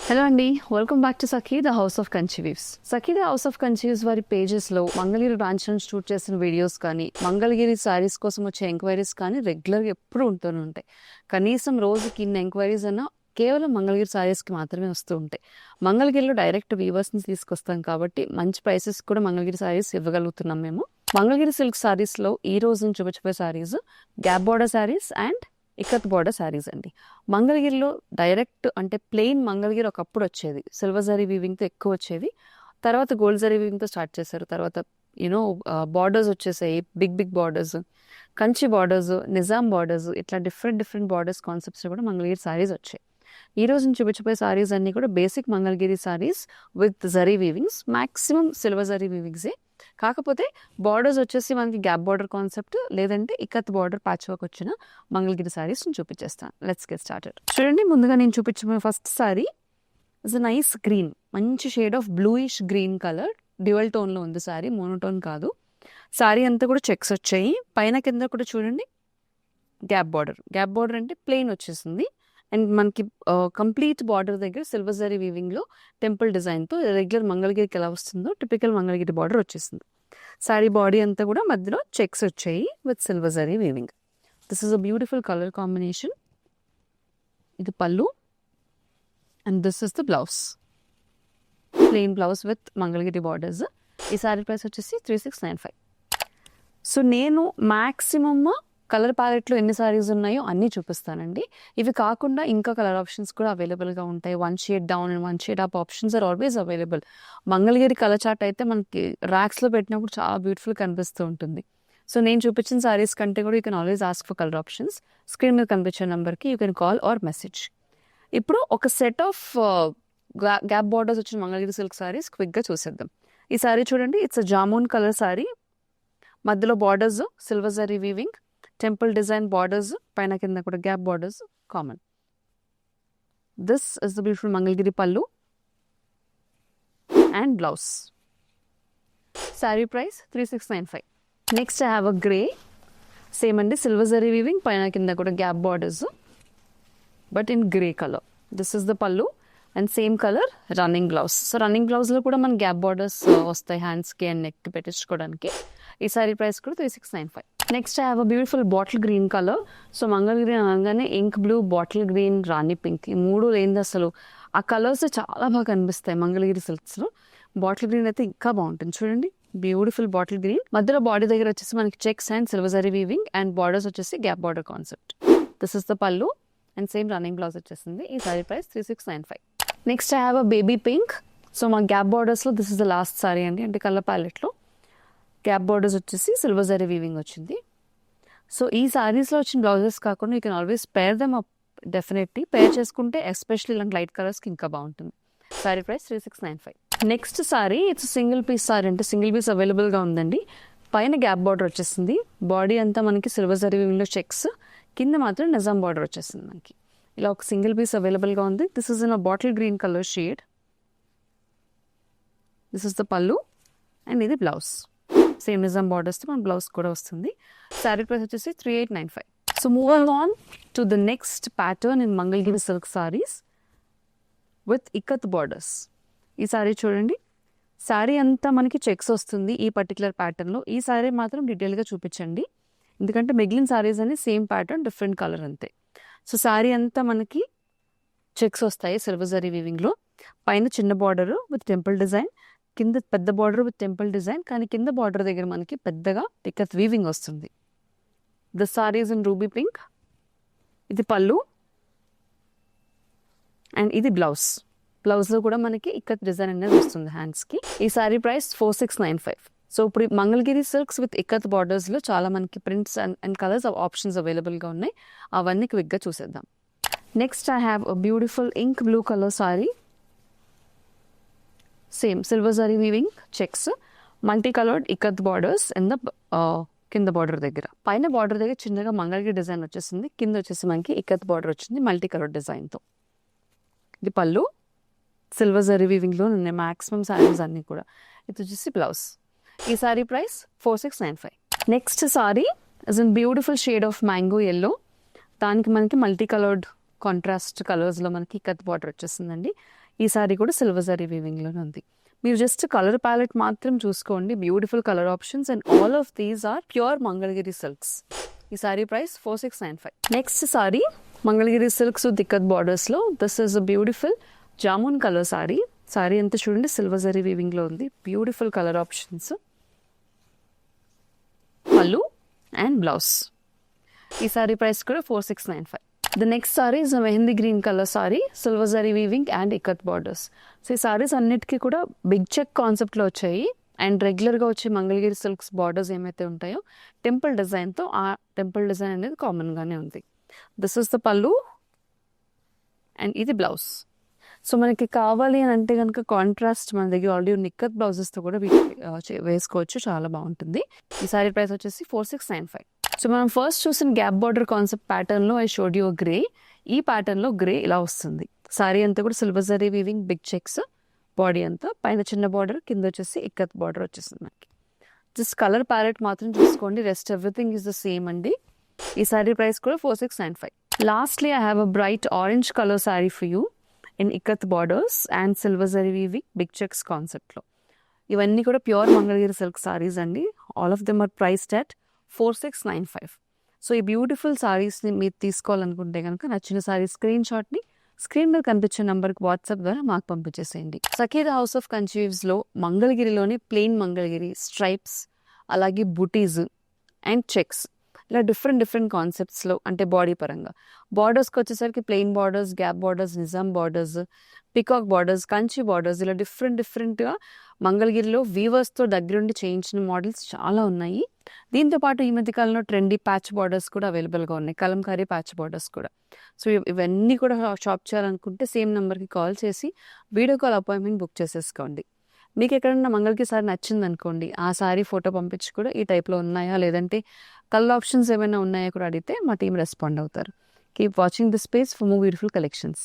Hello అండి, welcome back to Sakhi the house of Kanchi weaves. Sakhi the house of Kanchi weaves వారి పేజెస్లో Mangalagiri branch నుంచి shoot చేసిన వీడియోస్ కానీ మంగళగిరి శారీస్ కోసం వచ్చే ఎంక్వైరీస్ కానీ రెగ్యులర్గా ఎప్పుడు ఉంటూనే ఉంటాయి. కనీసం రోజుకి ఇన్ని ఎంక్వైరీస్ అన్నా కేవలం మంగళగిరి శారీస్కి మాత్రమే వస్తూ ఉంటాయి. మంగళగిరిలో డైరెక్ట్ వీవర్స్ని తీసుకొస్తాం కాబట్టి మంచి ప్రైసెస్ కూడా మంగళగిరి శారీస్ ఇవ్వగలుగుతున్నాం మేము. మంగళగిరి సిల్క్ శారీస్లో ఈ రోజు నుంచి చూపించే saris gap border saris and ikat border saris అండి. మంగళగిరిలో డైరెక్ట్ అంటే ప్లెయిన్ మంగళగిరి ఒకప్పుడు వచ్చేది, సిల్వర్ జరీ వీవింగ్తో ఎక్కువ వచ్చేది. తర్వాత గోల్డ్ జరీ వీవింగ్తో స్టార్ట్ చేశారు. తర్వాత బార్డర్స్ వచ్చేసాయి, big big borders, Kanchi borders, Nizam borders, ఇట్లా డిఫరెంట్ బార్డర్స్ కాన్సెప్ట్స్ కూడా మంగళగిరి శారీస్ వచ్చాయి. ఈ రోజు నుంచి చూపించబోయే శారీస్ అన్ని కూడా basic Mangalagiri saris with zari weavings, maximum silver zari వీవింగ్సే. కాకపోతే బార్డర్స్ వచ్చేసి మనకి గ్యాప్ బార్డర్ కాన్సెప్ట్ లేదంటే ఇక్కత్ బార్డర్ ప్యాచ్ వర్క్ వచ్చిన మంగళగిరి శారీస్ నేను చూపించేస్తాను. Let's get started. చూడండి, ముందుగా నేను చూపించబోయే first sari is a nice green, మంచి shade of bluish green colour, dual టోన్లో ఉంది శారీ, మోనోటోన్ కాదు. శారీ అంతా కూడా చెక్స్ వచ్చాయి, పైన కింద కూడా చూడండి గ్యాప్ బార్డర్ అంటే ప్లెయిన్ వచ్చేసింది. అండ్ మనకి కంప్లీట్ బార్డర్ దగ్గర సిల్వర్ జరీ వీవింగ్లో టెంపుల్ డిజైన్తో రెగ్యులర్ మంగళగిరికి ఎలా వస్తుందో టిపికల్ మంగళగిరి బార్డర్ వచ్చేసింది. శారీ బాడీ అంతా కూడా మధ్యలో చెక్స్ వచ్చాయి with silver zari weaving. This is a beautiful colour combination. ఇది పళ్ళు and this is the blouse, plain blouse with Mangalagiri borders. ఈ శారీ ప్రైస్ వచ్చేసి 3695. సో నేను మ్యాక్సిమమ్ కలర్ ప్యాలెట్లో ఎన్ని శారీస్ ఉన్నాయో అన్నీ చూపిస్తానండి. ఇవి కాకుండా ఇంకా కలర్ ఆప్షన్స్ కూడా అవైలబుల్గా ఉంటాయి. 1 shade down and 1 shade up options are always available. Mangalagiri colour chart అయితే మనకి ర్యాక్స్లో పెట్టినప్పుడు చాలా బ్యూటిఫుల్ కనిపిస్తూ ఉంటుంది. సో నేను చూపించిన శారీస్ కంటే కూడా you can always ask for colour options. Screen మీద కనిపించే నెంబర్కి you can call or message. ఇప్పుడు ఒక సెట్ ఆఫ్ గ్యాప్ బార్డర్స్ వచ్చిన మంగళగిరి సిల్క్ శారీస్ క్విక్గా చూసేద్దాం. ఈ శారీ చూడండి, it's a jamun colour sari, మధ్యలో borders silver zari weaving, temple design borders, పైన కింద కూడా gap borders common. This is the beautiful Mangalagiri pallu and blouse. Sari price 3695. Next I have a grey, same అండి, సిల్వర్ జరీ వీవింగ్, పైన కింద కూడా gap borders but in grey colour. This is the pallu and same colour running blouse. So running బ్లౌజ్లో కూడా మన gap borders వస్తాయి హ్యాండ్స్కి and నెక్కి పెట్టించుకోవడానికి. ఈ సారీ ప్రైస్ కూడా 3695. Next I have a beautiful bottle green colour. So Mangalagiri అనగానే ఇంక్ బ్లూ, బాటిల్ గ్రీన్, రాణి pink, ఈ మూడు లేనిది అసలు ఆ కలర్స్ చాలా బాగా కనిపిస్తాయి మంగళగిరి సిల్క్స్లో. బాటిల్ గ్రీన్ అయితే ఇంకా బాగుంటుంది. చూడండి, బ్యూటిఫుల్ బాటిల్ గ్రీన్, మధ్యలో బాడీ దగ్గర వచ్చేసి మనకి checks and silver zari weaving and borders వచ్చేసి gap border concept. This is the pallu and same running blouse వచ్చేసింది. ఈ sari price 3695. Next I have a baby pink. So మా గ్యాప్ బార్డర్స్లో this is the last sari అండి, అంటే కలర్ ప్యాలెట్లో గ్యాప్ బార్డర్స్ వచ్చేసి silver zari weaving వచ్చింది. సో ఈ సారీస్లో వచ్చిన బ్లౌజెస్ కాకుండా you can always pair them up. Definitely pair చేసుకుంటే ఎస్పెషల్లీ ఇలాంటి లైట్ కలర్స్కి ఇంకా బాగుంటుంది. Sari price 3695. Next sari it's single piece sari, అంటే సింగిల్ పీస్ అవైలబుల్గా ఉందండి. పైన గ్యాప్ బార్డర్ వచ్చేసింది, బాడీ అంతా మనకి సిల్వర్ జరీ వీవింగ్లో చెక్స్, కింద మాత్రం నిజాం బార్డర్ వచ్చేసింది. మనకి ఇలా ఒక సింగిల్ పీస్ అవైలబుల్గా ఉంది. This is in a bottle green colour shade. This is the pallu and ఇది బ్లౌజ్, సేమ్ నిజాం బార్డర్స్తో మన బ్లౌజ్ కూడా వస్తుంది. శారీ ప్రైస్ వచ్చేసి 3895. So moving on to the next pattern in Mangalagiri silk saris with ikat borders. ఈ సారీ చూడండి, శారీ అంతా మనకి చెక్స్ వస్తుంది ఈ పర్టికులర్ ప్యాటర్న్లో. ఈ సారీ మాత్రం డీటెయిల్గా చూపించండి, ఎందుకంటే మిగిలిన సారీస్ అన్ని సేమ్ ప్యాటర్న్ డిఫరెంట్ కలర్ అంతే. సో శారీ అంతా మనకి చెక్స్ వస్తాయి సిల్వర్ జరీ వీవింగ్లో, పైన చిన్న బార్డర్ విత్ టెంపుల్ డిజైన్, కింద పెద్ద బార్డర్ విత్ టెంపుల్ డిజైన్, కానీ కింద బార్డర్ దగ్గర మనకి పెద్దగా ఇక్కత్ వీవింగ్ వస్తుంది. The saris in ruby pink. ఇది పళ్ళు అండ్ ఇది బ్లౌజ్. బ్లౌజ్లో కూడా మనకి ఇక్కత్ డిజైన్ అనేది వస్తుంది హ్యాండ్స్కి. ఈ సారీ ప్రైస్ 4695. సో ఇప్పుడు మంగళగిరి సిల్క్స్ విత్ ఇక్కత్ బార్డర్స్లో చాలా మనకి ప్రింట్స్ అండ్ కలర్స్ ఆప్షన్స్ అవైలబుల్గా ఉన్నాయి. అవన్నీ క్విక్గా చూసేద్దాం. Next I have a beautiful ink blue colour sari, same silver zari weaving checks, multi coloured ikat borders in the కింద బార్డర్ దగ్గర. పైన బార్డర్ దగ్గర చిన్నగా మంగళగిరి డిజైన్ వచ్చేసింది, కింద వచ్చేసి మనకి ఇక్కత్ బార్డర్ వచ్చింది మల్టీ కలర్ డిజైన్తో. ఇది పళ్ళు, సిల్వర్ జరీ వీవింగ్లో ఉన్నాయి మ్యాక్సిమం శారీస్ అన్నీ కూడా. ఇది వచ్చేసి బ్లౌజ్. ఈ sari price 4695. Next sari is in beautiful shade of mango yellow, దానికి మనకి మల్టీ కలర్డ్ కాంట్రాస్ట్ కలర్స్లో మనకి ఇక్కత్ బార్డర్ వచ్చేసిందండి. ఈ సారీ కూడా సిల్వర్ జరీ వీవింగ్లోనే ఉంది. మీరు జస్ట్ కలర్ ప్యాలెట్ మాత్రం చూసుకోండి, beautiful colour options and all of these are pure Mangalagiri silks. ఈ sari price 4695. Next sari Mangalagiri silks with ikat బార్డర్స్లో. This is a beautiful jamun colour sari. Sari అంతా చూడండి సిల్వర్ జరీ వీవింగ్లో ఉంది, beautiful colour options, pallu and blouse. ఈ సారీ ప్రైస్ కూడా 4695. The next sari is a mehndi green colour sari, silver zari weaving and ikat borders. So ఈ సారీస్ అన్నిటికీ కూడా బిగ్ చెక్ కాన్సెప్ట్లో వచ్చాయి అండ్ రెగ్యులర్గా వచ్చే మంగళగిరి సిల్క్స్ బార్డర్స్ ఏమైతే ఉంటాయో టెంపుల్ డిజైన్తో, ఆ టెంపుల్ డిజైన్ అనేది కామన్గానే ఉంది. This is the pallu and ఇది బ్లౌజ్. సో మనకి కావాలి అని అంటే కనుక కాంట్రాస్ట్ మన దగ్గర ఆల్రెడీ నిక్కత్ బ్లౌజెస్తో కూడా వేసుకోవచ్చు, చాలా బాగుంటుంది. ఈ సారీ ప్రైస్ వచ్చేసి 4695. సో మనం ఫస్ట్ చూసిన గ్యాప్ బార్డర్ కాన్సెప్ట్ ప్యాటర్న్లో ఐ షోడ్ యూ గ్రే. ఈ ప్యాటర్న్లో గ్రే ఇలా వస్తుంది. సారీ అంతా కూడా silver zari weaving, big checks, body అంతా పైన చిన్న బార్డర్, కింద వచ్చేసి ఇక్కత్ బార్డర్ వచ్చేస్తుంది మనకి. జస్ట్ కలర్ ప్యాలెట్ మాత్రం చూసుకోండి, rest everything is the same అండి. ఈ సారీ ప్రైస్ కూడా 4695. Lastly I have a bright orange colour sari for you in ikat borders and silver zari weaving, big checks కాన్సెప్ట్లో. ఇవన్నీ కూడా ప్యూర్ మంగళగిరి సిల్క్ సారీస్ అండి. All of them are priced at 4695. So ఈ beautiful సారీస్ని మీరు తీసుకోవాలనుకుంటే కనుక నచ్చిన సారీ స్క్రీన్ షాట్ని స్క్రీన్ మీద కనిపించే నెంబర్కి వాట్సాప్ ద్వారా మాకు పంపించేసేయండి. సఖీదా హౌస్ ఆఫ్ కన్చీవ్స్లో మంగళగిరిలోని ప్లెయిన్ మంగళగిరి, స్ట్రైప్స్, అలాగే బుటీస్ అండ్ చెక్స్, ఇలా డిఫరెంట్ కాన్సెప్ట్స్లో, అంటే బాడీ పరంగా బార్డర్స్కి వచ్చేసరికి plain borders, gap borders, Nizam borders, peacock borders, Kanchi borders, ఇలా డిఫరెంట్గా మంగళగిరిలో వీవర్స్తో దగ్గరుండి చేయించిన మోడల్స్ చాలా ఉన్నాయి. దీంతోపాటు ఈ మధ్య కాలంలో ట్రెండీ ప్యాచ్ బార్డర్స్ కూడా అవైలబుల్గా ఉన్నాయి, కలంకారీ ప్యాచ్ బార్డర్స్ కూడా. సో ఇవన్నీ కూడా షాప్ చేయాలనుకుంటే సేమ్ నెంబర్కి కాల్ చేసి వీడియో కాల్ అపాయింట్మెంట్ బుక్ చేసేసుకోండి. మీకు ఎక్కడన్నా మంగళగిరి సారీ నచ్చింది అనుకోండి, ఆ సారీ ఫోటో పంపించి కూడా ఈ టైప్లో ఉన్నాయా, లేదంటే కలర్ ఆప్షన్స్ ఏమైనా ఉన్నాయా కూడా అడిగితే మా టీం రెస్పాండ్ అవుతారు. Keep watching this page for more beautiful collections.